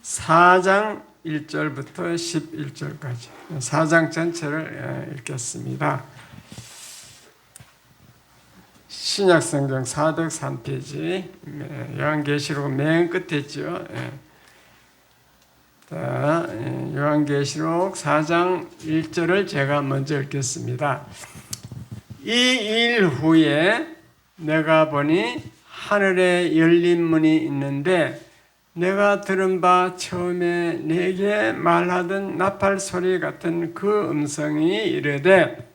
4장 1절부터 11절까지 4장 전체를 읽겠습니다. 신약성경 403페이지 요한계시록 맨 끝에 있죠. 자, 요한계시록 4장 1절을 제가 먼저 읽겠습니다. 이 일 후에 내가 보니 하늘에 열린 문이 있는데 내가 들은 바 처음에 내게 말하던 나팔 소리 같은 그 음성이 이르되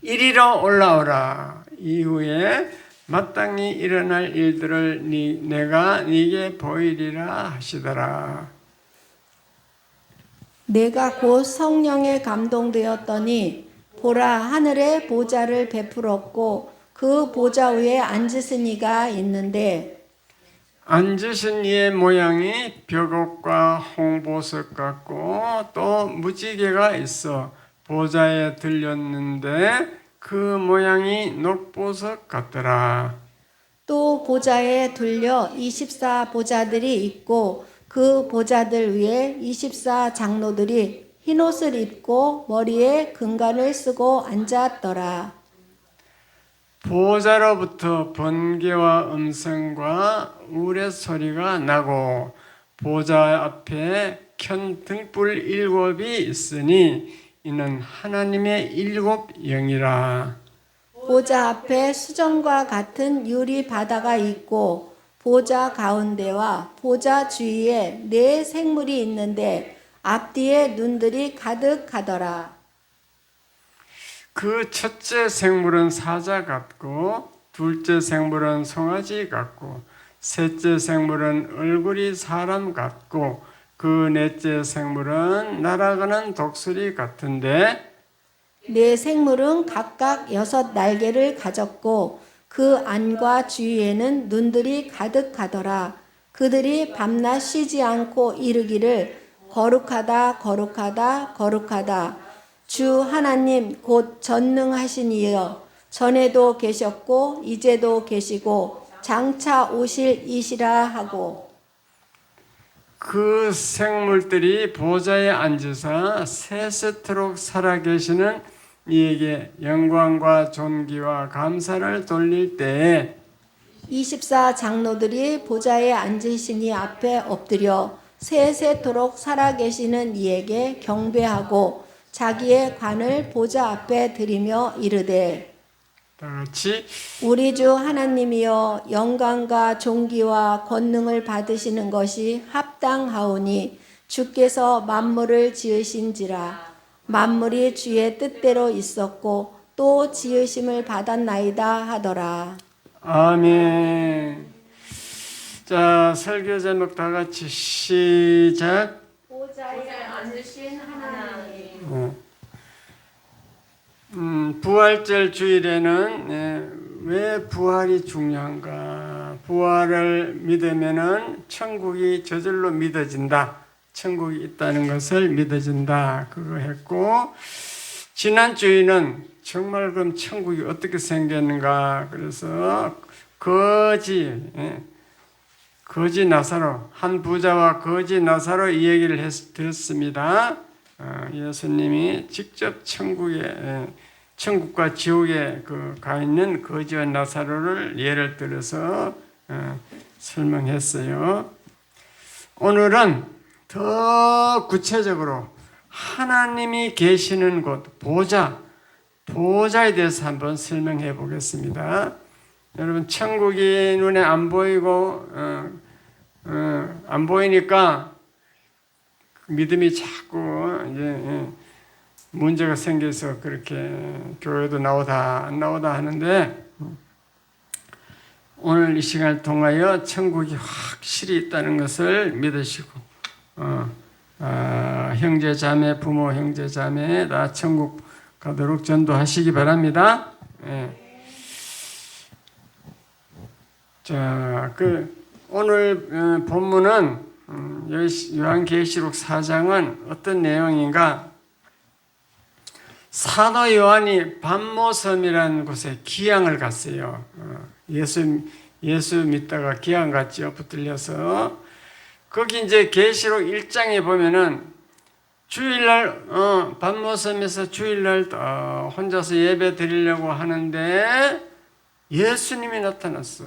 이리로 올라오라. 이후에 마땅히 일어날 일들을 내가 네게 보이리라 하시더라. 내가 곧 성령에 감동되었더니 보라, 하늘에 보좌를 베풀었고 그 보좌 위에 앉으신 이가 있는데 앉으신 이의 모양이 벽옥과 홍보석 같고 또 무지개가 있어 보좌에 들렸는데 그 모양이 녹보석 같더라. 또 보좌에 둘려 24 보좌들이 있고 그 보좌들 위에 24 장로들이 흰옷을 입고 머리에 금관을 쓰고 앉았더라. 보좌로부터 번개와 음성과 우레소리가 나고 보좌 앞에 켠 등불 7이 있으니 이는 하나님의 7 영이라. 보좌 앞에 수정과 같은 유리 바다가 있고 보좌 가운데와 보좌 주위에 4 생물이 있는데 앞뒤에 눈들이 가득하더라. 그 첫째 생물은 사자 같고 둘째 생물은 송아지 같고 셋째 생물은 얼굴이 사람 같고 그 넷째 생물은 날아가는 독수리 같은데 4 생물은 각각 6 날개를 가졌고 그 안과 주위에는 눈들이 가득하더라. 그들이 밤낮 쉬지 않고 이르기를 거룩하다 거룩하다 거룩하다 주 하나님 곧 전능하신 이여 전에도 계셨고 이제도 계시고 장차 오실 이시라 하고 그 생물들이 보좌에 앉으사 세세토록 살아계시는 이에게 영광과 존귀와 감사를 돌릴 때에 24 장로들이 보좌에 앉으시니 앞에 엎드려 세세토록 살아계시는 이에게 경배하고 자기의 관을 보좌 앞에 드리며 이르되 다같이 우리 주 하나님이여 영광과 존귀와 권능을 받으시는 것이 합당하오니 주께서 만물을 지으신지라 만물이 주의 뜻대로 있었고 또 지으심을 받았나이다 하더라. 아멘. 자, 설교 제목 다 같이 시작. 보좌에 앉으신 하나님. 부활절 주일에는 왜 부활이 중요한가? 부활을 믿으면은 천국이 저절로 믿어진다. 천국이 있다는 것을 믿어진다. 그거 했고, 지난 주에는 정말 그럼 천국이 어떻게 생겼는가? 그래서 거지 나사로, 한 부자와 거지 나사로 이 얘기를 들었습니다. 예수님이 직접 천국과 지옥에 가 있는 거지와 나사로를 예를 들어서 설명했어요. 오늘은 더 구체적으로 하나님이 계시는 곳, 보좌에 대해서 한번 설명해 보겠습니다. 여러분, 천국이 눈에 안 보이고 안 보이니까 믿음이 자꾸 이제 문제가 생겨서 그렇게 교회도 나오다 안 나오다 하는데 오늘 이 시간을 통하여 천국이 확실히 있다는 것을 믿으시고 형제 자매 부모 형제 자매 다 천국 가도록 전도하시기 바랍니다. 자, 오늘 본문은 요한계시록 4장은 어떤 내용인가? 사도 요한이 반모섬이라는 곳에 기양을 갔어요. 예수 믿다가 기양 갔죠. 붙들려서 거기 이제 계시록 1장에 보면은 주일날 밤모섬에서 주일날 혼자서 예배 드리려고 하는데 예수님이 나타났어.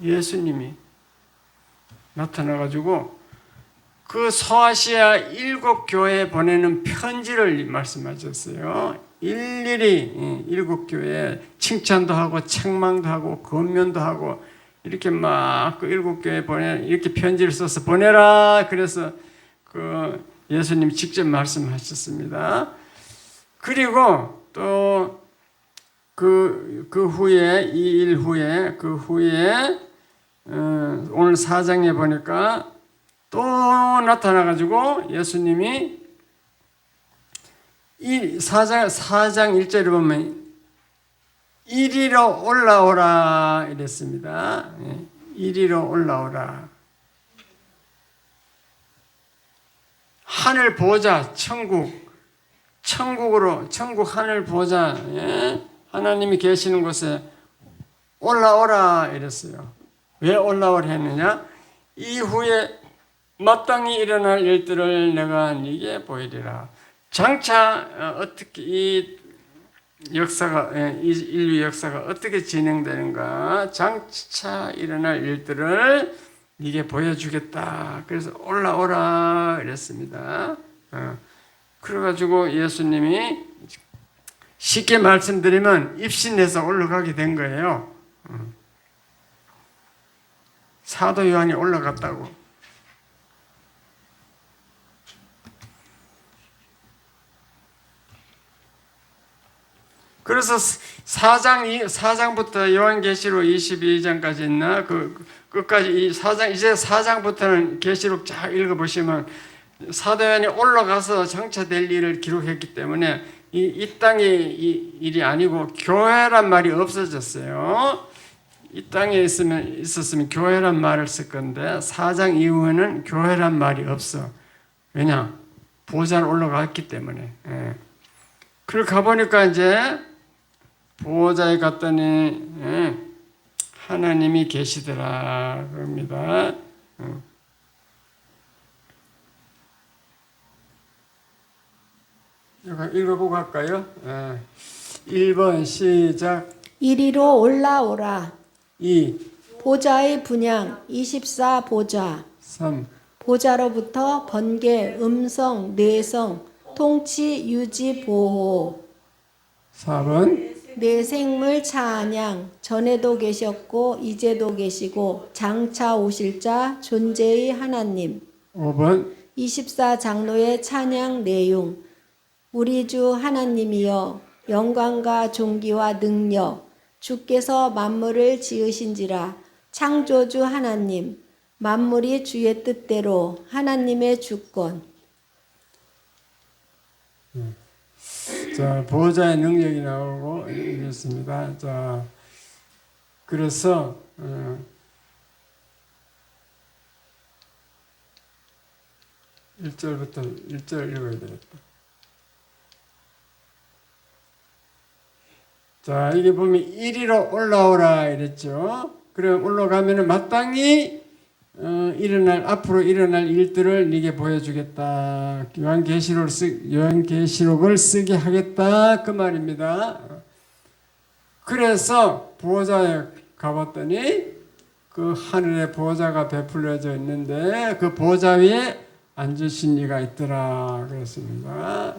예수님이 나타나가지고 그 소아시아 7교회에 보내는 편지를 말씀하셨어요. 일일이 7교회에 칭찬도 하고 책망도 하고 권면도 하고 이렇게 막 그 7교회에 이렇게 편지를 써서 보내라. 그래서 그 예수님 직접 말씀하셨습니다. 그리고 또 그 후에 2일 후에 오늘 4장에 보니까 또 나타나가지고 예수님이 이 4장 1절에 보면 이리로 올라오라 이랬습니다. 이리로 올라오라. 하늘 보좌 천국으로 천국 하늘 보좌 하나님이 계시는 곳에 올라오라 이랬어요. 왜 올라오라 했느냐? 이후에 마땅히 일어날 일들을 내가 네게 보이리라. 장차 어떻게 이 역사가 인류 역사가 어떻게 진행되는가? 장차 일어날 일들을 네게 보여주겠다. 그래서 올라오라 이랬습니다. 그래가지고 예수님이 쉽게 말씀드리면 입신해서 올라가게 된 거예요. 사도 요한이 올라갔다고. 그래서 4장부터 요한계시록 22장까지 있나? 끝까지 이 4장, 이제 4장부터는 계시록 쫙 읽어보시면 사도 요한이 올라가서 장차될 일을 기록했기 때문에 이 땅의 일이 아니고 교회란 말이 없어졌어요. 이 땅에 있었으면 교회란 말을 쓸 건데 4장 이후에는 교회란 말이 없어. 왜냐? 보좌로 올라갔기 때문에. 그걸 가보니까 이제 보호자에 갔더니 하나님이 계시더라 그럽니다. 읽어보고 갈까요? 1번 시작. 이리로 올라오라. 2. 보좌의 분향 24 보좌. 3. 보좌로부터 번개, 음성, 뇌성, 통치, 유지, 보호. 4번. 내 생물 찬양 전에도 계셨고 이제도 계시고 장차 오실 자 존재의 하나님. 5번. 24 장로의 찬양 내용. 우리 주 하나님이여 영광과 존귀와 능력 주께서 만물을 지으신지라. 창조주 하나님 만물이 주의 뜻대로 하나님의 주권. 자, 보호자의 능력이 나오고 이렇습니다. 자, 그래서 1절부터 1절 읽어야 되겠다. 자, 이게 보면 이리로 올라오라 이랬죠. 그래 올라가면은 마땅히 앞으로 일어날 일들을 네게 보여주겠다. 요한계시록을 쓰게 하겠다 그 말입니다. 그래서 보호자에 가봤더니 그 하늘에 보호자가 베풀려져 있는데 그 보호자 위에 앉으신 이가 있더라 그랬습니다.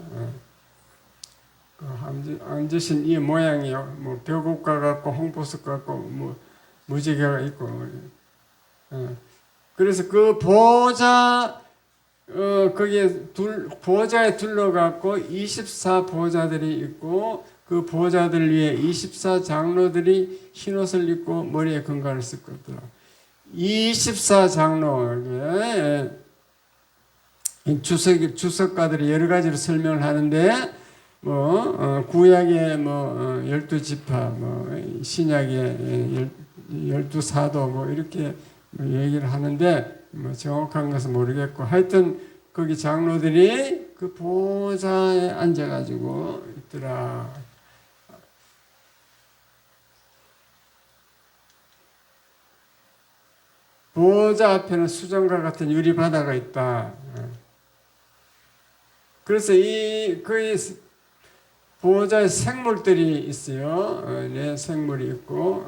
앉으신 이 모양이요. 뭐 벽옥과 같고 홍보석 같고 뭐 무지개가 있고. 그래서 그 보호자 거기에 보호자에 둘러갖고 24 보호자들이 있고 그 보호자들 위에 24 장로들이 흰옷을 입고 머리에 금관을 썼거든. 24 장로에 주석가들이 여러 가지로 설명을 하는데 구약의 12지파, 신약의 12사도 이렇게 얘기를 하는데 정확한 것은 모르겠고 하여튼 거기 장로들이 그 보좌에 앉아가지고 있더라. 보호자 앞에는 수정과 같은 유리바다가 있다. 그래서 그 보호자의 생물들이 있어요. 내 생물이 있고,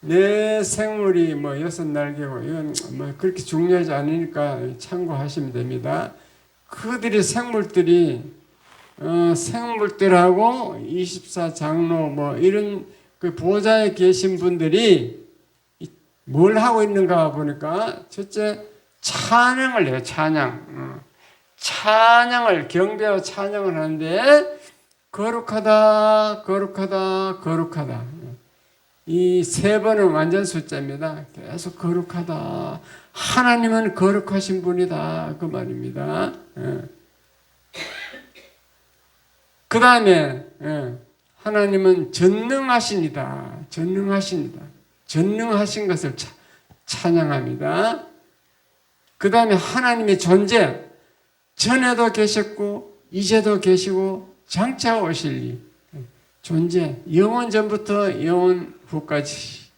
내 생물이 뭐 6날개고, 이건 뭐 그렇게 중요하지 않으니까 참고하시면 됩니다. 그들이 생물들하고 24장로 뭐 이런 그 보호자에 계신 분들이 뭘 하고 있는가 보니까 첫째 찬양을 해요. 찬양을 경배하고 찬양을 하는데 거룩하다 거룩하다 거룩하다 이 세 번은 완전 숫자입니다. 계속 거룩하다. 하나님은 거룩하신 분이다 그 말입니다. 그 다음에 하나님은 전능하십니다. 전능하신 것을 찬양합니다. 그 다음에 하나님의 존재, 전에도 계셨고 이제도 계시고 장차 오실 이 존재, 영원 전부터 영원 후까지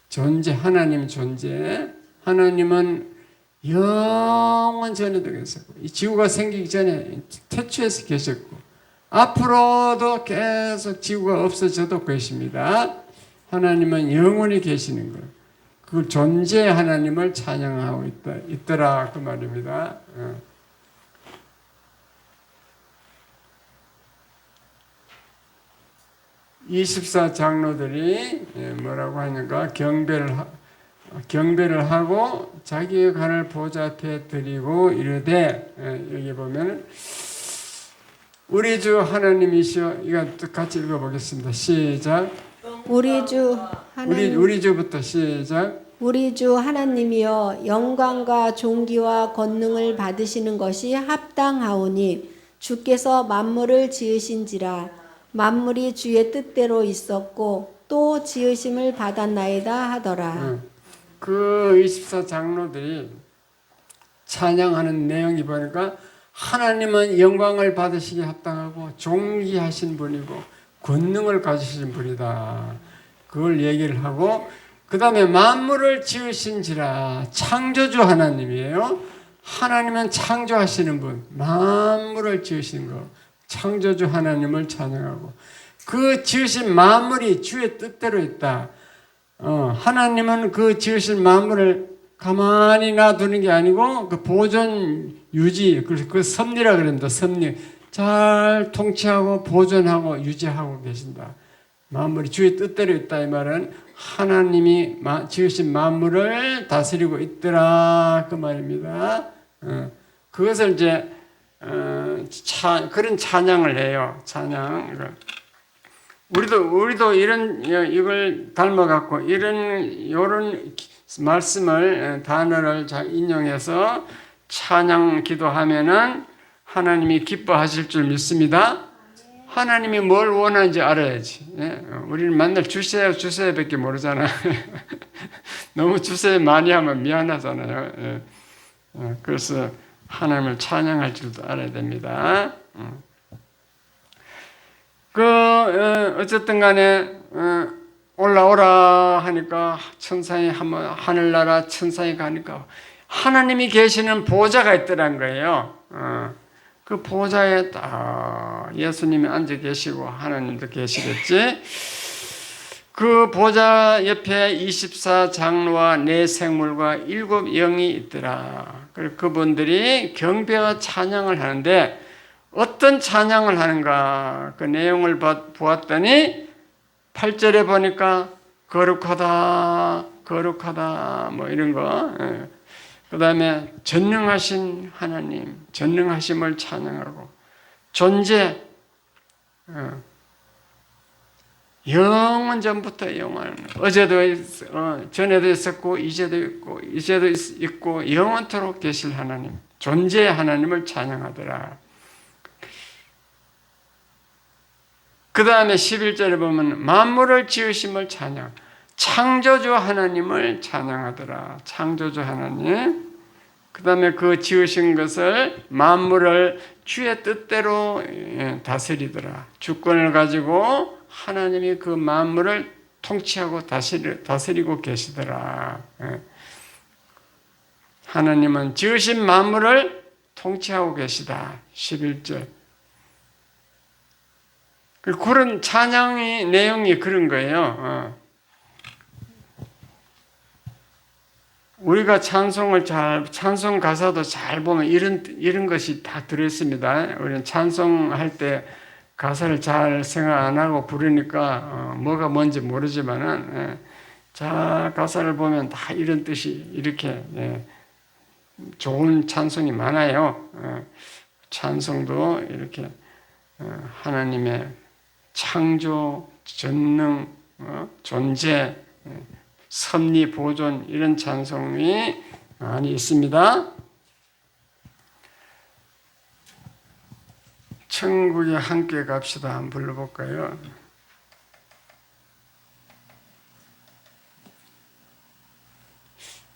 존재, 하나님 존재. 하나님은 영원 전에도 계셨고 이 지구가 생기기 전에 태초에서 계셨고 앞으로도 계속 지구가 없어져도 계십니다. 하나님은 영원히 계시는 것. 그 존재 하나님을 찬양하고 있더라 그 말입니다. 24장로들이 뭐라고 하는가 경배를 하고 자기의 관을 보좌 앞에 드리고 이르되 여기 보면 우리 주 하나님이시여 이거 같이 읽어보겠습니다. 시작. 우리 주 하나님 우리 주부터 시작. 우리 주 하나님이여 영광과 존귀와 권능을 받으시는 것이 합당하오니 주께서 만물을 지으신지라 만물이 주의 뜻대로 있었고 또 지으심을 받았나이다 하더라. 그 24장로들이 찬양하는 내용이 보니까 하나님은 영광을 받으시기 합당하고 존귀하신 분이고 권능을 가지신 분이다. 그걸 얘기를 하고 그 다음에 만물을 지으신지라 창조주 하나님이에요. 하나님은 창조하시는 분, 만물을 지으신 거 창조주 하나님을 찬양하고 그 지으신 만물이 주의 뜻대로 있다. 하나님은 그 지으신 만물을 가만히 놔두는 게 아니고 그 보존 유지 그 섭리라 그럽니다. 섭리 잘 통치하고 보존하고 유지하고 계신다. 만물이 주의 뜻대로 있다 이 말은 하나님이 지으신 만물을 다스리고 있더라 그 말입니다. 그것을 이제 그런 찬양을 해요. 찬양. 우리도 이걸 닮아갖고 이런 말씀을 단어를 잘 인용해서 찬양 기도하면은 하나님이 기뻐하실 줄 믿습니다. 하나님이 뭘 원하는지 알아야지. 우리는 맨날 주세요밖에 모르잖아요. 너무 주세 많이 하면 미안하잖아요. 그래서 하나님을 찬양할 줄도 알아야 됩니다. 어쨌든 간에, 올라오라 하니까 천상에 하늘나라 천상에 가니까 하나님이 계시는 보좌가 있더란 거예요. 그 보좌에 딱 예수님이 앉아 계시고 하나님도 계시겠지. 그 보좌 옆에 24장로와 네 생물과 7 영이 있더라. 그리고 그분들이 경배와 찬양을 하는데 어떤 찬양을 하는가 그 내용을 보았더니 8절에 보니까 거룩하다 뭐 이런 거. 그 다음에 전능하신 하나님, 전능하심을 찬양하고 존재, 영원 전부터 영원, 어제도 전에도 있었고 이제도 있고 영원토록 계실 하나님, 존재의 하나님을 찬양하더라. 그 다음에 11절에 보면 만물을 지으심을 찬양, 창조주 하나님을 찬양하더라. 창조주 하나님. 그 다음에 그 지으신 것을 만물을 주의 뜻대로 다스리더라. 주권을 가지고 하나님이 그 만물을 통치하고 다스리고 계시더라. 하나님은 지으신 만물을 통치하고 계시다. 11절. 그런 찬양의 내용이 그런 거예요. 우리가 찬송 가사도 잘 보면 이런 것이 다 들어있습니다. 우리는 찬송할 때 가사를 잘 생각 안 하고 부르니까 뭐가 뭔지 모르지만은 자 가사를 보면 다 이런 뜻이 이렇게 좋은 찬송이 많아요. 찬송도 이렇게 하나님의 창조, 전능, 존재, 섭리, 보존 이런 찬송이 많이 있습니다. 천국에 함께 갑시다. 한번 불러볼까요?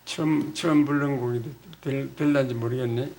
처음 부른 곡이 될런지 모르겠네.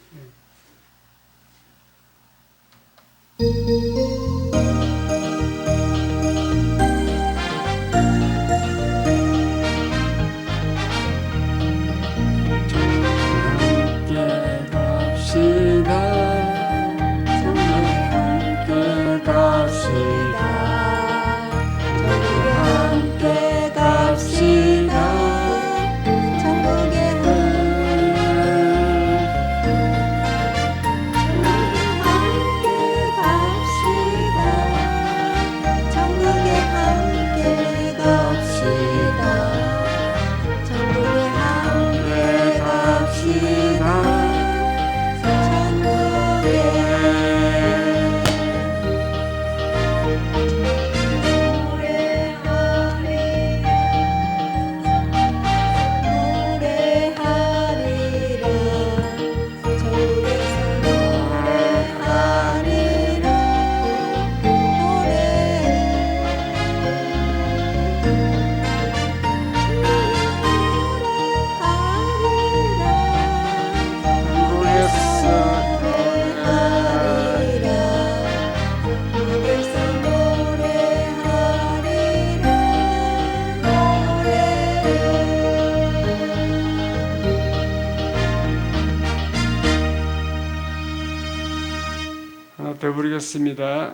하나 더 부르겠습니다.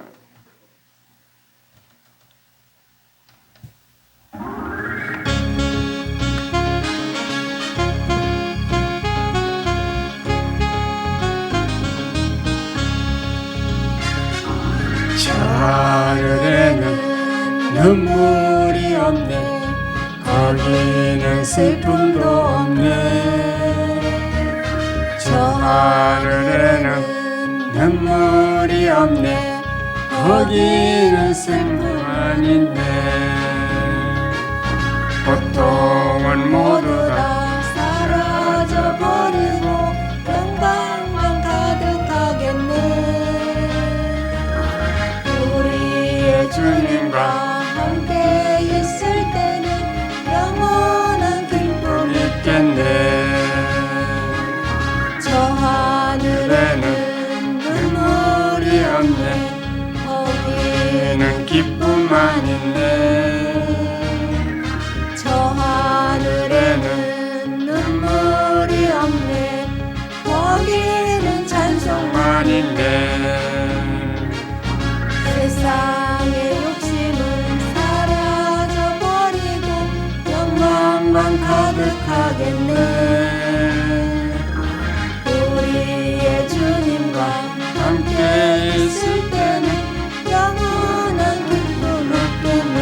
저 하늘에는 눈물이 없네. 거기는 슬픔도 없네. 저 하늘에는 눈물이 없네. 거기는 슬픔만 있네. 고통은 모두 다 사라져버리고 영광만 가득하겠네. 우리의 주님과 함께 있을 때는 영원한 기쁨 있겠네. 저 하늘에는 눈물이 없네. 거기는 기쁨만 있네. 저 하늘에는 눈물이 없네. 거기는 찬송만 있네. 세상의 욕심은 사라져버리고 영광만 가득하겠네. 우리의 주님과 함께 있을 때는 영원한 기쁨 있겠네.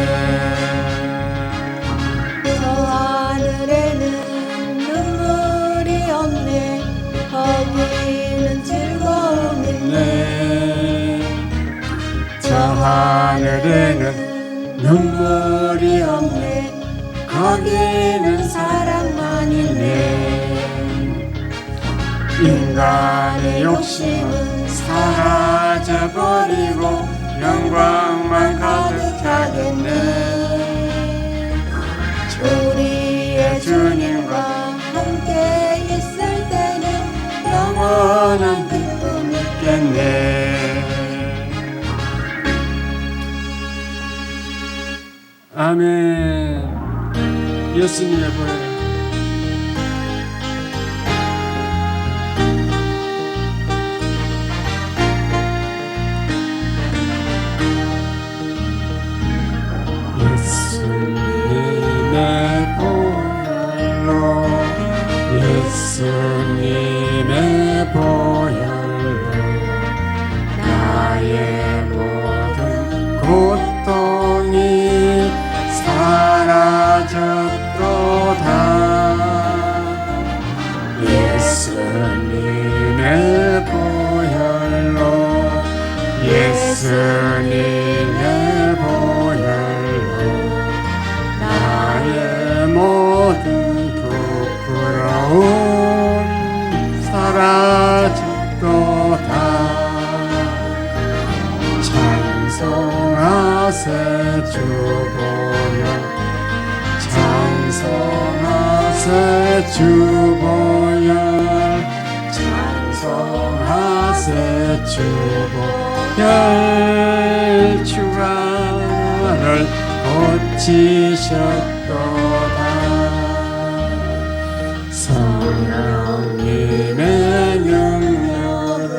저 하늘에는 눈물이 없네. 거기는 즐거움 있네. 저 하늘에는 눈물이 없네. 거기는 사랑만 있네. 인간의 욕심은 사라져버리고 영광만 가득하겠네. 우리의 주님과 함께 있을 때는 영원한 기쁨 있겠네. 아멘. 예수님의 보혈. 예수님의 보혈로 예수님의 보혈로 나의 모든 고통이 사라졌도다. 예수님의 보혈로 예수님의 보혈로 나의 모든 부끄러움 사라졌도다. 찬송하세 주 보혈, 찬송하세 주 보혈, 찬송하세 주 보혈. 주가 나를 고치셨도다. 성령님의 능력으로,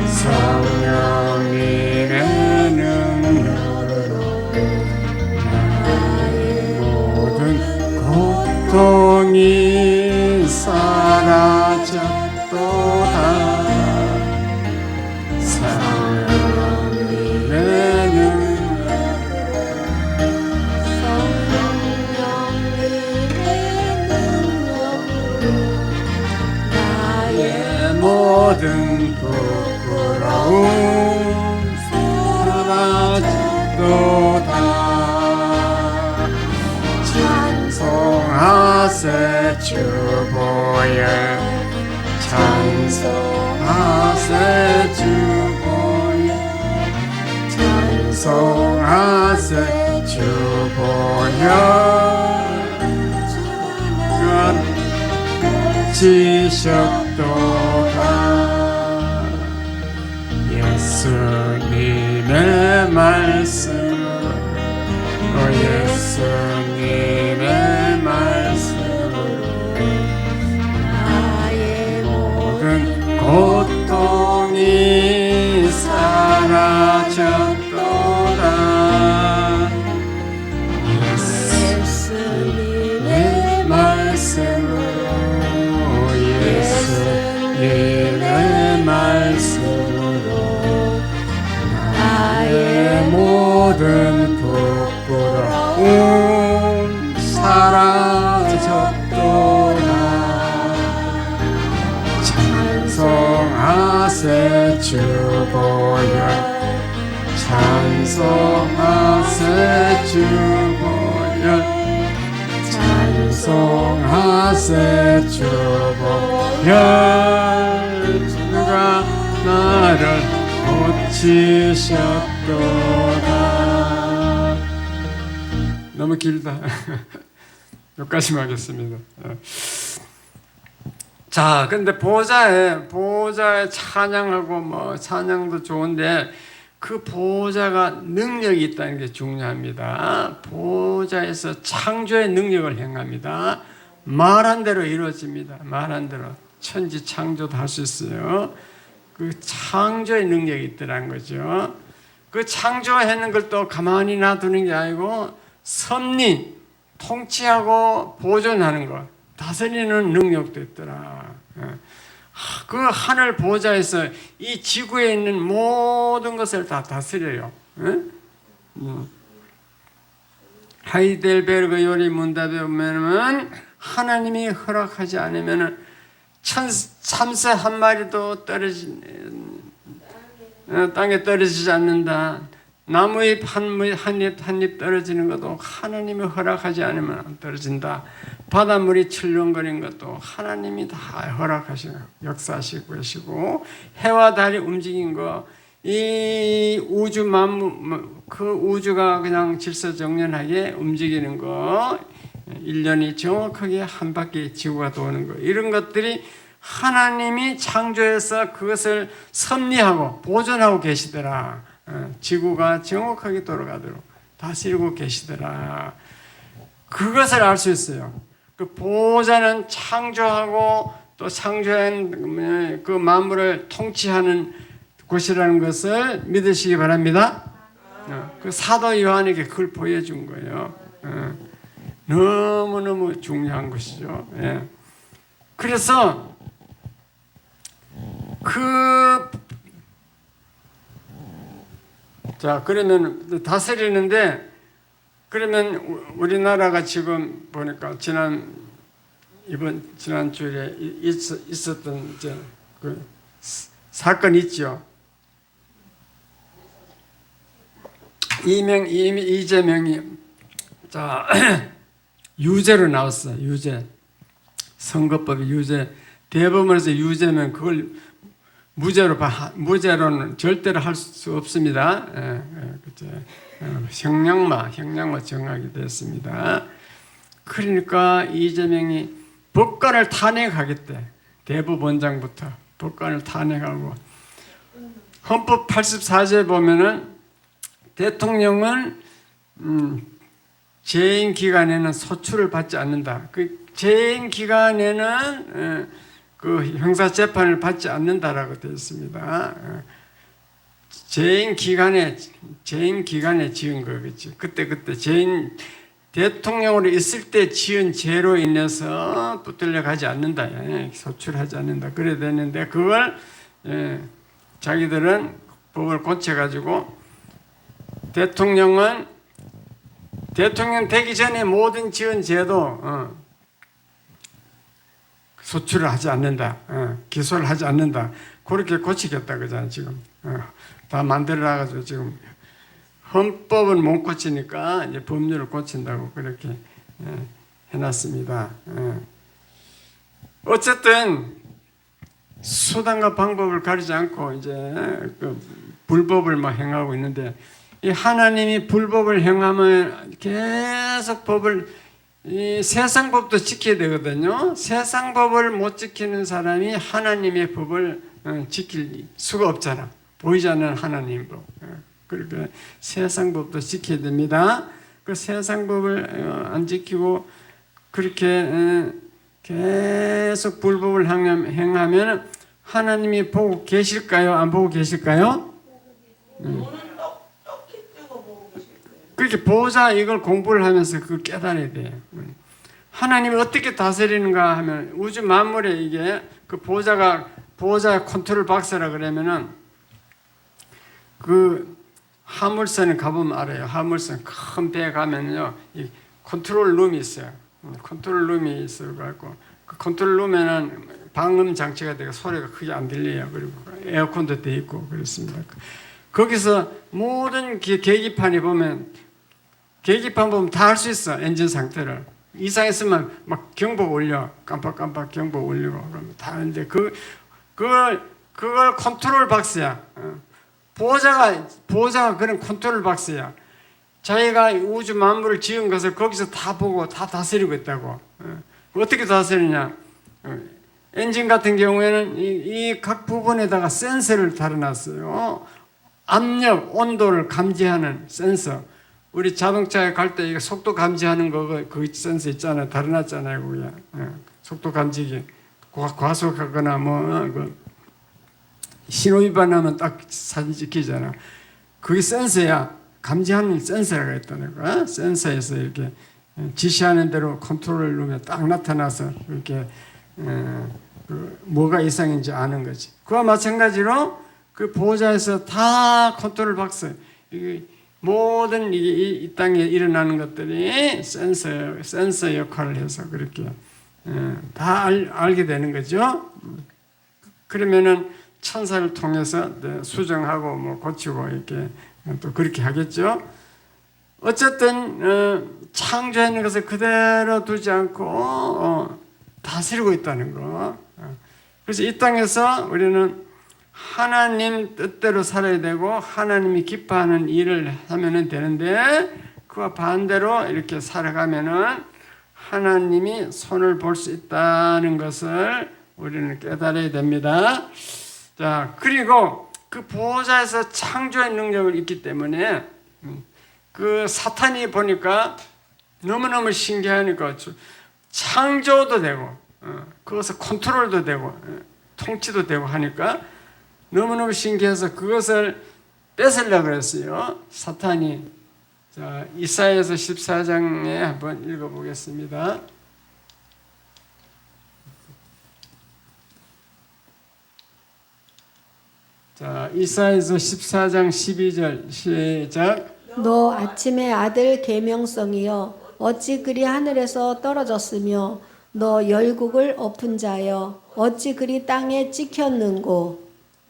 성령님의 능력으로 나의 모든 고통이 사라졌도다. 성령님의 모든 부끄러움 사라졌도다. 찬송하세 주 보혈, 찬송하세 주 보혈, 찬송하세 주 보혈. 지셨도다. 예수님의 말씀으로, 예수님의 말씀으로 나의 모든 고통이 사라졌도다. 예수님의 말씀으로, 예수님의 말씀으로 나의 모든 부끄러움 사라졌도다. 찬송하세 주 보혈, 찬송하세 주 보혈, 찬송하세 주 보혈. 주가 나를 고치셨도다. 너무 길다. 여기까지만 하겠습니다. 자, 근데 보좌에 찬양하고 뭐 찬양도 좋은데 그 보좌가 능력이 있다는 게 중요합니다. 보좌에서 창조의 능력을 행합니다. 말한 대로 이루어집니다. 말한 대로 천지 창조도 할 수 있어요. 그 창조의 능력이 있더라는 거죠. 그 창조하는 걸 또 가만히 놔두는 게 아니고 섭리, 통치하고 보존하는 것, 다스리는 능력도 있더라. 그 하늘 보좌에서 이 지구에 있는 모든 것을 다 다스려요. 하이델베르그 요리 문답에 보면 하나님이 허락하지 않으면 참새 한 마리도 땅에 떨어지지 않는다. 나무잎 한 잎 떨어지는 것도 하나님이 허락하지 않으면 안 떨어진다. 바닷물이 철렁거리는 것도 하나님이 다 허락하시고 역사하시고 계시고, 해와 달이 움직인 거, 이 우주 만물, 그 우주가 그냥 질서정연하게 움직이는 거, 1년이 정확하게 한 바퀴 지구가 도는 거, 이런 것들이 하나님이 창조해서 그것을 섭리하고 보존하고 계시더라. 지구가 정확하게 돌아가도록 다스리고 계시더라. 그것을 알 수 있어요. 그 보호자는 창조하고 또 창조한 그 만물을 통치하는 곳이라는 것을 믿으시기 바랍니다. 그 사도 요한에게 그걸 보여준 거예요. 너무너무 중요한 것이죠. 예. 그래서 그러면 다스리는데, 그러면 우리나라가 지금 보니까 지난 주에 있었던 그 사건 있죠. 이재명이 유죄로 나왔어요. 유죄. 선거법이 유죄. 대법원에서 유죄면 그걸 무죄로는 절대로 할 수 없습니다. 형량마 정하게 됐습니다. 그러니까 이재명이 법관을 탄핵하겠대. 대법원장부터 법관을 탄핵하고, 헌법 84조에 보면은 대통령은 재임 기간에는 소출을 받지 않는다. 그 재임 기간에는 그 형사 재판을 받지 않는다라고 되어 있습니다. 재임 기간에 지은 거겠죠. 그때 재임 대통령으로 있을 때 지은 죄로 인해서 붙들려 가지 않는다. 소출하지 않는다. 그래야 되는데 그걸 자기들은 법을 고쳐가지고 대통령 되기 전에 모든 지은 죄도 소출을 하지 않는다. 기소를 하지 않는다. 그렇게 고치겠다 그잖아요. 지금 다 만들어놔가지고 지금 헌법은 못 고치니까 이제 법률을 고친다고 그렇게 해놨습니다. 어쨌든 수단과 방법을 가리지 않고 이제 그 불법을 막 행하고 있는데, 이 하나님이 불법을 행하면 계속 이 세상 법도 지켜야 되거든요. 세상 법을 못 지키는 사람이 하나님의 법을 지킬 수가 없잖아. 보이지 않는 하나님 법. 그러니까 세상 법도 지켜야 됩니다. 그 세상 법을 안 지키고 그렇게 계속 불법을 행하면 하나님이 보고 계실까요? 안 보고 계실까요? 그렇게 보호자 이걸 공부를 하면서 그걸 깨달아야 돼요. 하나님이 어떻게 다스리는가 하면 우주 만물에 이게 그 보호자의 컨트롤 박스라 그러면은 그 화물선에 가보면 알아요. 화물선 큰 배에 가면요, 이 컨트롤 룸이 있어요. 컨트롤 룸이 있어가지고 그 컨트롤 룸에는 방음 장치가 되고 소리가 크게 안 들려요. 그리고 에어컨도 돼 있고 그렇습니다. 거기서 모든 계기판에 보면 다 할 수 있어. 엔진 상태를 이상했으면 막 경보 올려, 깜빡깜빡 경보 올리고 그러면 다 하는데 그걸 컨트롤 박스야. 보호자가 그런 컨트롤 박스야. 자기가 우주 만물을 지은 것을 거기서 다 보고 다 다스리고 있다고. 어떻게 다스리냐? 엔진 같은 경우에는 이 각 부분에다가 센서를 달아놨어요. 압력, 온도를 감지하는 센서. 우리 자동차에 갈 때 속도 감지하는 그 센서 있잖아요. 달아놨잖아요. 그게. 속도 감지기. 과속하거나 신호위반하면 딱 사진 찍히잖아. 그게 센서야. 감지하는 센서가 있다는 거야. 센서에서 이렇게 지시하는 대로 컨트롤 룸에 딱 나타나서 이렇게 뭐가 이상인지 아는 거지. 그와 마찬가지로 그 보호자에서 다 컨트롤 박스, 모든 이 땅에 일어나는 것들이 센서 역할을 해서 그렇게 다 알게 되는 거죠. 그러면은 천사를 통해서 수정하고 고치고 이렇게 또 그렇게 하겠죠. 어쨌든 창조하는 것을 그대로 두지 않고 다스리고 있다는 거. 그래서 이 땅에서 우리는 하나님 뜻대로 살아야 되고 하나님이 기뻐하는 일을 하면 되는데, 그와 반대로 이렇게 살아가면은 하나님이 손을 볼 수 있다는 것을 우리는 깨달아야 됩니다. 자, 그리고 그 보호자에서 창조의 능력을 있기 때문에 그 사탄이 보니까 너무너무 신기하니까 창조도 되고 그것을 컨트롤도 되고 통치도 되고 하니까 너무너무 신기해서 그것을 뺏으려고 그랬어요. 사탄이. 자, 이사야서 14장에 한번 읽어보겠습니다. 자, 이사야서 14장 12절 시작. 너 아침의 아들 계명성이여 어찌 그리 하늘에서 떨어졌으며 너 열국을 엎은 자여 어찌 그리 땅에 찍혔는고.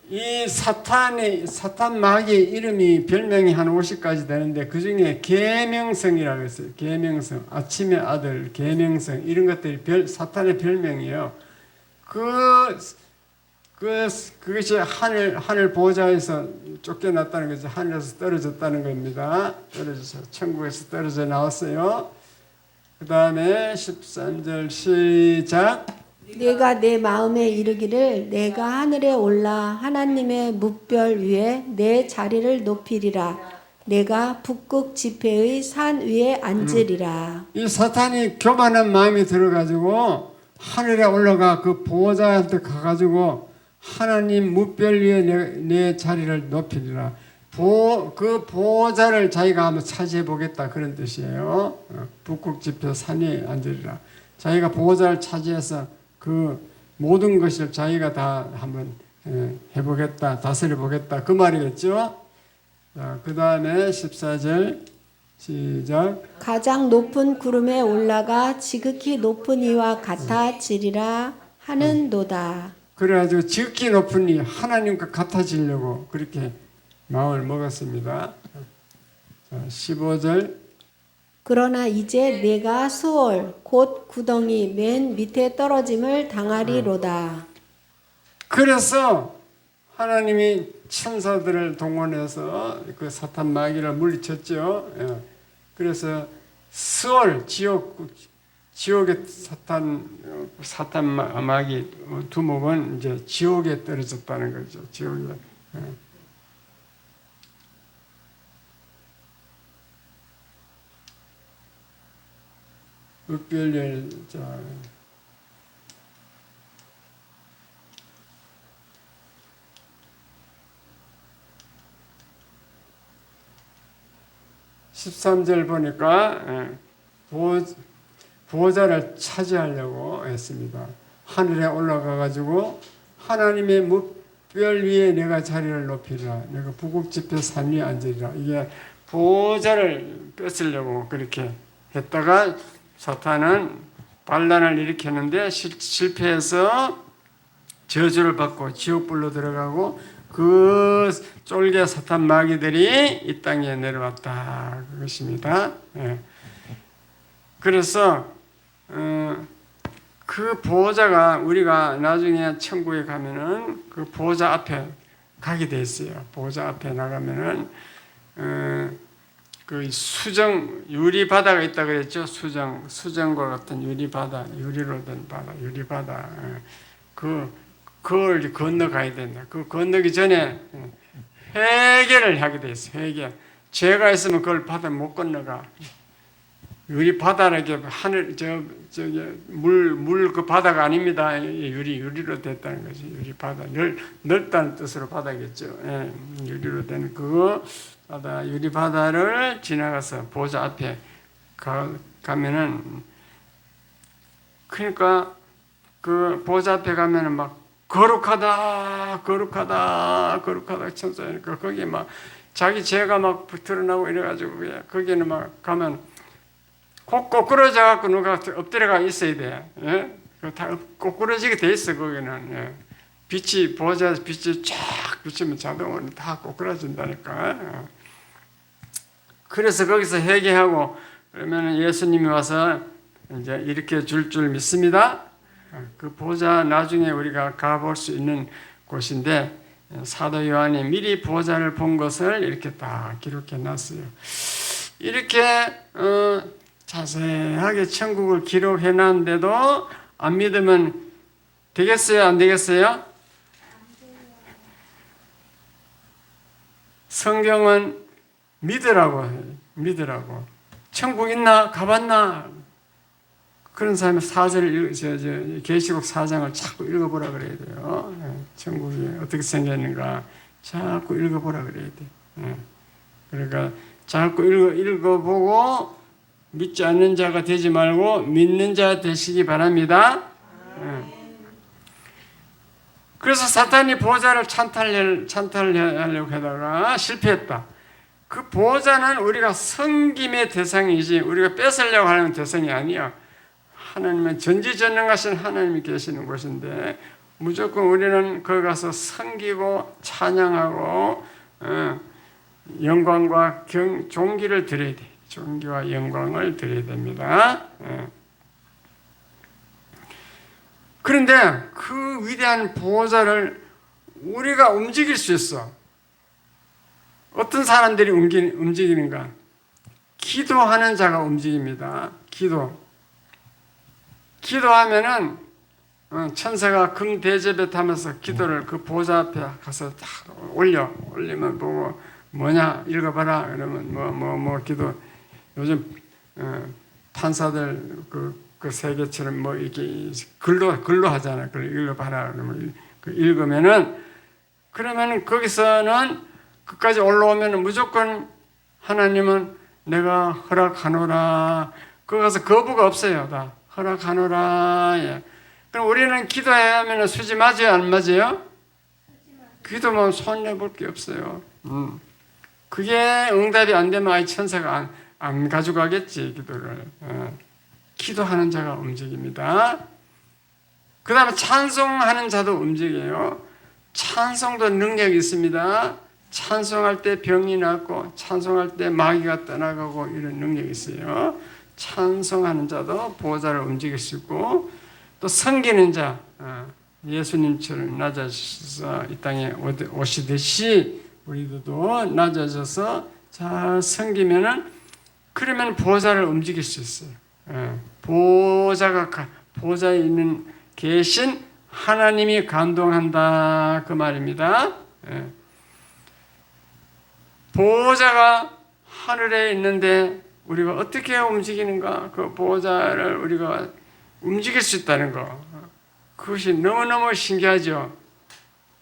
이 사탄 마귀의 이름이 별명이 한 50가지 되는데 그 중에 계명성이라고 했어요. 계명성, 아침의 아들, 계명성 이런 것들이 사탄의 별명이에요. 그것이 하늘 보좌에서 쫓겨났다는 거죠. 하늘에서 떨어졌다는 겁니다. 떨어져서 천국에서 떨어져 나왔어요. 그 다음에 13절 시작. 네가 내 마음에 이르기를 내가 하늘에 올라 하나님의 뭇별 위에 내 자리를 높이리라. 내가 북극 지폐의 산 위에 앉으리라. 이 사탄이 교만한 마음이 들어가지고 하늘에 올라가 그 보호자한테 가가지고 하나님 뭇별 위에 내 자리를 높이리라. 그 보호자를 자기가 한번 차지해 보겠다 그런 뜻이에요. 북극 지폐 산에 앉으리라. 자기가 보호자를 차지해서 그 모든 것을 자기가 다 한번 해보겠다, 다스려 보겠다 그 말이겠죠. 그 다음에 14절 시작. 가장 높은 구름에 올라가 지극히 높은 이와 같아지리라 하는도다. 그래가지고 지극히 높은 이 하나님과 같아지려고 그렇게 마음을 먹었습니다. 15절. 그러나 이제 내가 수월 곧 구덩이 맨 밑에 떨어짐을 당하리로다. 그래서 하나님이 천사들을 동원해서 그 사탄 마귀를 물리쳤죠. 그래서 스월 지옥의 사탄 마귀 두목은 이제 지옥에 떨어졌다는 거죠. 지옥에. 읍별열 자 13절 보니까 보호자를 차지하려고 했습니다. 하늘에 올라가 가지고 하나님의 뭇별 위에 내가 자리를 높이리라. 내가 북극 지폐 산 위에 앉으리라. 이게 보호자를 뺏으려고 그렇게 했다가 사탄은 반란을 일으켰는데 실패해서 저주를 받고 지옥불로 들어가고 그 쫄개 사탄 마귀들이 이 땅에 내려왔다 그것입니다. 그래서 그 보호자가 우리가 나중에 천국에 가면은 그 보호자 앞에 가게 돼 있어요. 보호자 앞에 나가면은 그 수정 유리 바다가 있다 그랬죠. 수정과 같은 유리 바다, 유리로 된 바다, 유리 바다. 그걸 건너가야 된다. 그 건너기 전에 회개를 하게 돼 있어. 회개. 죄가 있으면 그걸 바다 못 건너가. 유리 바다라게 하늘 물 그 바다가 아닙니다. 유리로 됐다는 거지. 유리 바다 넓다는 뜻으로 바다겠죠. 유리로 된 그 바다 유리 바다를 지나가서 보호자 앞에 가면은 그러니까 그 보호자 앞에 가면은 막 거룩하다 천사니까 거기에 막 자기 죄가 막 드러나고 이래가지고 거기는 막 가면 꼬꾸러져 갖고 누가 엎드려가 있어야 돼. 예? 다 꼬꾸러지게 돼 있어 거기는. 예. 빛이 보호자 빛이 쫙 비치면 자동으로 다 꼬꾸라진다니까. 그래서 거기서 회개하고 그러면 예수님이 와서 이제 일으켜 줄 믿습니다. 그 보호자 나중에 우리가 가볼 수 있는 곳인데 사도 요한이 미리 보호자를 본 것을 이렇게 딱 기록해 놨어요. 이렇게 자세하게 천국을 기록해 놨는데도 안 믿으면 되겠어요? 안 되겠어요? 성경은 믿으라고 해요. 믿으라고. 천국 있나? 가봤나? 그런 사람이 4절을 계시록 4장을 자꾸 읽어보라 그래야 돼요. 천국이 어떻게 생겼는가 자꾸 읽어보라 그래야 돼. 그러니까 자꾸 읽어보고 믿지 않는 자가 되지 말고 믿는 자 되시기 바랍니다. 그래서 사탄이 보호자를 찬탈하려고 하다가 실패했다. 그 보호자는 우리가 섬김의 대상이지 우리가 뺏으려고 하는 대상이 아니야. 하나님은 전지전능하신 하나님이 계시는 곳인데 무조건 우리는 거기 가서 섬기고 찬양하고 영광과 존귀를 드려야 돼. 존귀와 영광을 드려야 됩니다. 그런데 그 위대한 보호자를 우리가 움직일 수 있어. 어떤 사람들이 움직이는가? 기도하는 자가 움직입니다. 기도하면은 천사가 금대접에 타면서 기도를 그 보호자 앞에 가서 딱 올리면 보고 뭐냐 읽어봐라 그러면 기도 요즘 판사들 그 세계처럼 뭐 이렇게 글로 하잖아. 그걸 읽어봐라 그러면 읽으면은 그러면은 거기서는 끝까지 올라오면은 무조건 하나님은 내가 허락하노라. 거기 가서 거부가 없어요. 다 허락하노라. 예. 그럼 우리는 기도해야 하면 수지 맞아요? 안 맞아요? 기도면 손해볼 게 없어요. 그게 응답이 안 되면 아예 천사가 안 가져가겠지, 기도를. 기도하는 자가 움직입니다. 그 다음에 찬송하는 자도 움직여요. 찬송도 능력이 있습니다. 찬송할 때 병이 낫고, 찬송할 때 마귀가 떠나가고 이런 능력이 있어요. 찬송하는 자도 보호자를 움직일 수 있고, 또 섬기는 자, 예수님처럼 낮아져서 이 땅에 오시듯이 우리도 낮아져서 잘 섬기면은 그러면 보호자를 움직일 수 있어요. 보호자에 계신 하나님이 감동한다 그 말입니다. 보호자가 하늘에 있는데 우리가 어떻게 움직이는가? 그 보호자를 우리가 움직일 수 있다는 거. 그것이 너무너무 신기하죠.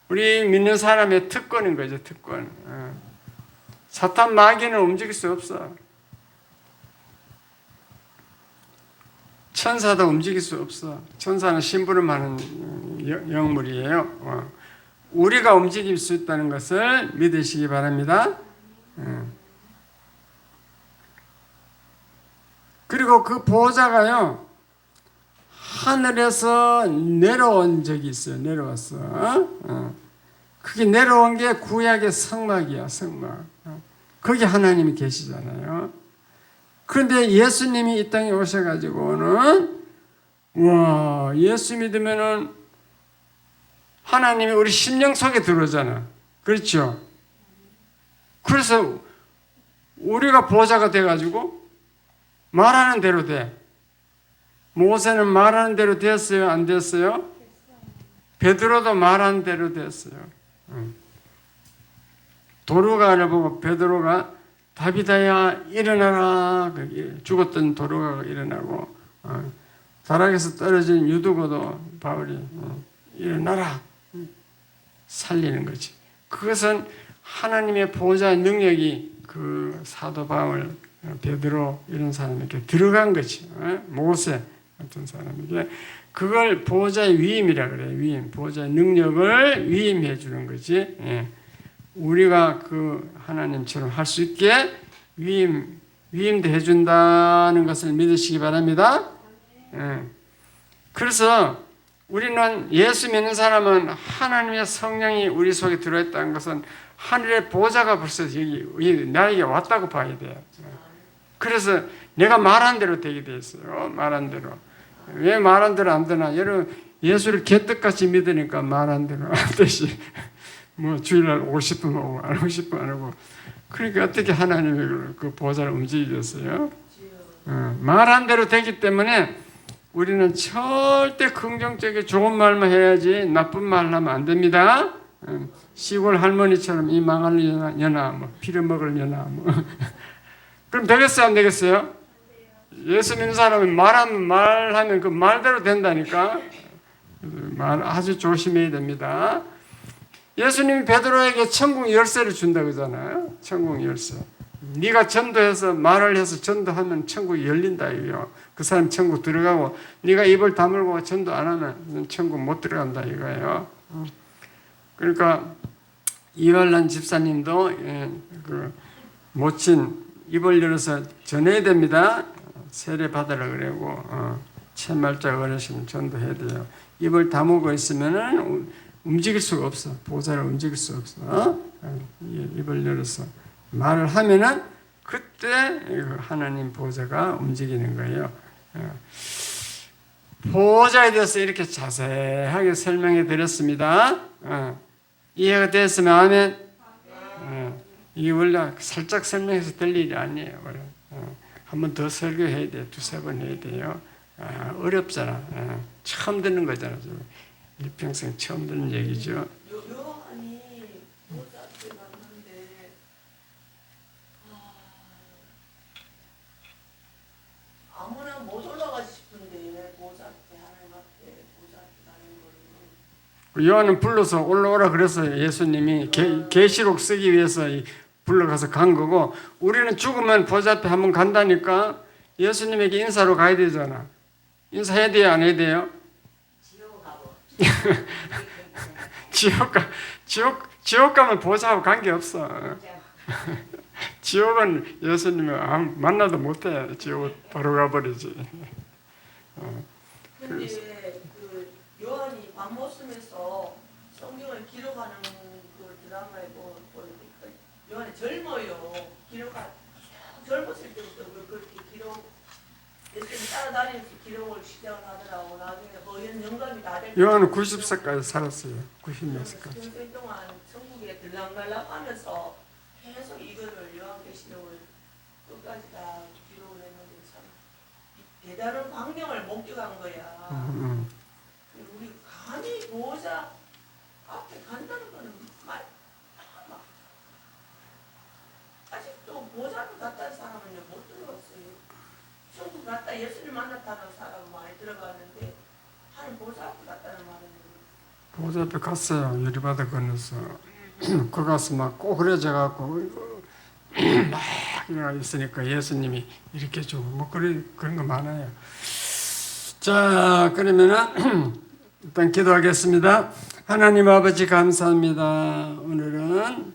우리 믿는 사람의 특권인 거죠, 특권. 사탄 마귀는 움직일 수 없어. 천사도 움직일 수 없어. 천사는 심부름하는 영물이에요. 우리가 움직일 수 있다는 것을 믿으시기 바랍니다. 그리고 그 보호자가요, 하늘에서 내려온 적이 있어요. 내려왔어. 그게 내려온 게 구약의 성막이야, 성막. 거기 하나님이 계시잖아요. 그런데 예수님이 이 땅에 오셔가지고는, 와, 예수 믿으면은 하나님이 우리 심령 속에 들어오잖아. 그렇죠? 그래서 우리가 보호자가 돼가지고 말하는 대로 돼. 모세는 말하는 대로 됐어요? 안 됐어요? 베드로도 말하는 대로 됐어요. 도루가를 보고 베드로가 다비다야 일어나라. 죽었던 도루가가 일어나고 다락에서 떨어진 유두고도 바울이 일어나라. 살리는 거지. 그것은 하나님의 보호자의 능력이 그 사도 바울, 베드로 이런 사람에게 들어간 거지. 모세 같은 사람에게 그걸 보호자의 위임이라 그래요. 위임, 보호자의 능력을 위임해 주는 거지. 우리가 그 하나님처럼 할 수 있게 위임도 해준다는 것을 믿으시기 바랍니다. 그래서 우리는 예수 믿는 사람은 하나님의 성령이 우리 속에 들어있다는 것은 하늘의 보호자가 벌써 여기 나에게 왔다고 봐야 돼요. 그래서 내가 말한 대로 되게 돼 있어요. 말한 대로. 왜 말한 대로 안 되나? 여러분 예수를 개떡같이 믿으니까 말한 대로 안 되지. 뭐 주일날 오고 싶으면 오고 안 오고 싶으면 안 오고. 그러니까 어떻게 하나님의 그 보호자를 움직이겠어요? 말한 대로 되기 때문에 우리는 절대 긍정적인 좋은 말만 해야지 나쁜 말 하면 안 됩니다. 시골 할머니처럼 이 망할 년아, 뭐 피를 먹을 년아, 뭐. 그럼 되겠어요, 안 되겠어요? 예수 믿는 사람은 말하면 그 말대로 된다니까. 말 아주 조심해야 됩니다. 예수님이 베드로에게 천국 열쇠를 준다 그러잖아요. 천국 열쇠. 네가 전도해서 말을 해서 전도하면 천국이 열린다 이거요. 그 사람 천국 들어가고 네가 입을 다물고 전도 안 하면 천국 못 들어간다 이거예요. 그러니까 이완란 집사님도 그 모친 입을 열어서 전해야 됩니다. 세례 받으라 그러고 채말자 어르신 전도해야 돼요. 입을 다물고 있으면은 움직일 수가 없어. 보좌를 움직일 수 없어. 입을 열어서 말을 하면은 그때 하나님 보좌가 움직이는 거예요. 보좌에 대해서 이렇게 자세하게 설명해 드렸습니다. 이해가 됐으면 아멘. 이게 원래 살짝 설명해서 될 일이 아니에요. 한 번 더 설교해야 돼. 두세 번 해야 돼요. 어렵잖아. 처음 듣는 거잖아. 일평생 처음 듣는 얘기죠. 요한이 보좌 앞에 갔는데 아무나 못 올라가고 싶은데 보좌 앞에 하나님 앞에 보좌 앞에 가는 거는 요한은 불러서 올라오라 그래서 예수님이 계시록 쓰기 위해서 불러가서 간 거고 우리는 죽으면 보좌 앞에 한번 간다니까 예수님에게 인사로 가야 되잖아. 인사해야 돼요? 안 해야 돼요? 지옥 가면 보좌하고 관계없어. 지옥은 예수님을 만나도 못해. 지옥 바로 가버리지. 근데 그 요한이 밤모섬에서 성경을 기록하는 그 드라마에 보니까 요한이 젊어요. 젊었을 때부터 그렇게 기록 예수님 따라다니면서 기록을 시작을 하더라고. 나중에 거의 영감이 다 될 때 요한은 90세까지 살았어요. 90몇 세까지. 평생 동안 천국에 들락날락하면서 계속 이거를 요한계시록을 끝까지 다 기록을 했는데 참 대단한 광경을 목격한 거야. 우리 감히 보호자 앞에 간다는 거는 아직도 보호자 앞에 갔다는 사람은 못 들어갔어요. 천국 갔다 예수님 만났다는 사람은 많이 들어갔는데 한 보호자 앞에 갔다는 말은 보좌 앞에 갔어요. 유리바다 건너서. 거 가서 막 꼬그려져 갖고 막 일어나 있으니까 예수님이 이렇게 주고 뭐 그런 거 많아요. 자, 그러면은 일단 기도하겠습니다. 하나님 아버지 감사합니다. 오늘은